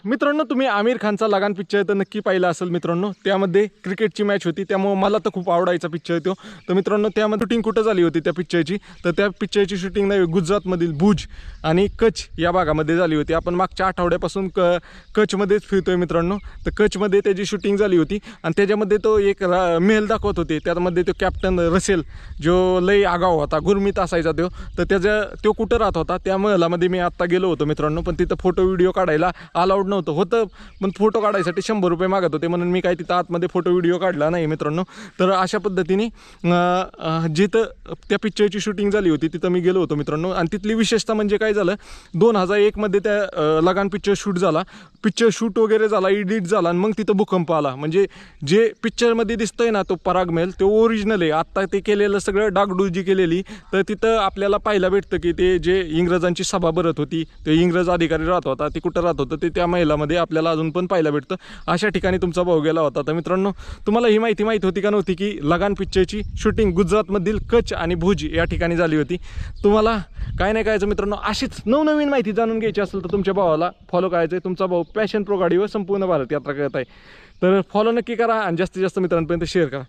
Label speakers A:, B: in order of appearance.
A: मित्रांनो तुम्ही आमिर खानचा लगान पिक्चर तर नक्की पाहिला असेल मित्रांनो. त्यामध्ये क्रिकेटची मॅच होती, त्यामुळे मला तर खूप आवडायचा पिक्चर तो. तर मित्रांनो त्यामध्ये शूटिंग कुठं झाली होती त्या पिक्चरची, तर त्या पिक्चरची शूटिंग नाही गुजरातमधील भुज आणि कच्छ या भागामध्ये झाली होती. आपण मागच्या आठवड्यापासून कच्छमध्येच फिरतोय मित्रांनो. तर कच्छमध्ये त्याची शूटिंग झाली होती आणि त्याच्यामध्ये तो एक महल दाखवत होते. त्यामध्ये तो कॅप्टन रसेल जो लई आगाव होता, गुरमीत असायचा तो. तर तो कुठं राहत होता त्या महलामध्ये मी आत्ता गेलो होतो मित्रांनो. पण तिथं फोटो व्हिडिओ काढायला अलाउड नव्हतं होतं, पण फोटो काढायसाठी 100 रुपये मागत होते म्हणून मी काय तिथं आतमध्ये फोटो व्हिडिओ काढला नाही मित्रांनो. तर अशा पद्धतीने जिथं त्या पिक्चरची शूटिंग झाली होती तिथं मी गेलो होतो मित्रांनो. आणि तिथली विशेषता म्हणजे काय झालं, 2001 मध्ये त्या लगान पिक्चर शूट झाला. पिक्चर शूट वगैरे झाला, एडिट झाला आणि मग तिथं भूकंप आला. म्हणजे जे पिक्चरमध्ये दिसतंय ना तो पराग महल तो ओरिजिनल आहे. आत्ता ते केलेलं सगळं डागडुजी केलेली. तर तिथं आपल्याला पाहायला भेटतं की ते जे इंग्रजांची सभा भरत होती, ते इंग्रज अधिकारी राहत होता, ते कुठं राहत होतं ते त्या महिलामध्ये आपल्याला अजून पण पाहायला भेटतं. अशा ठिकाणी तुमचा भाऊ गेला होता. तर मित्रांनो तुम्हाला ही माहिती होती का नव्हती की लगान पिक्चरची शूटिंग गुजरातमधील कच्छ आणि भुज या ठिकाणी झाली होती. तुम्हाला काय नाही करायचं मित्रांनो, अशीच नवनवीन माहिती जाणून घ्यायची असेल तर तुमच्या भावाला फॉलो करायचं आहे. तुमचा भाऊ पॅशन प्रो गाडीवर संपूर्ण भारत यात्रा करत आहे. तर फॉलो नक्की करा आणि जास्तीत जास्त मित्रांपर्यंत शेअर करा.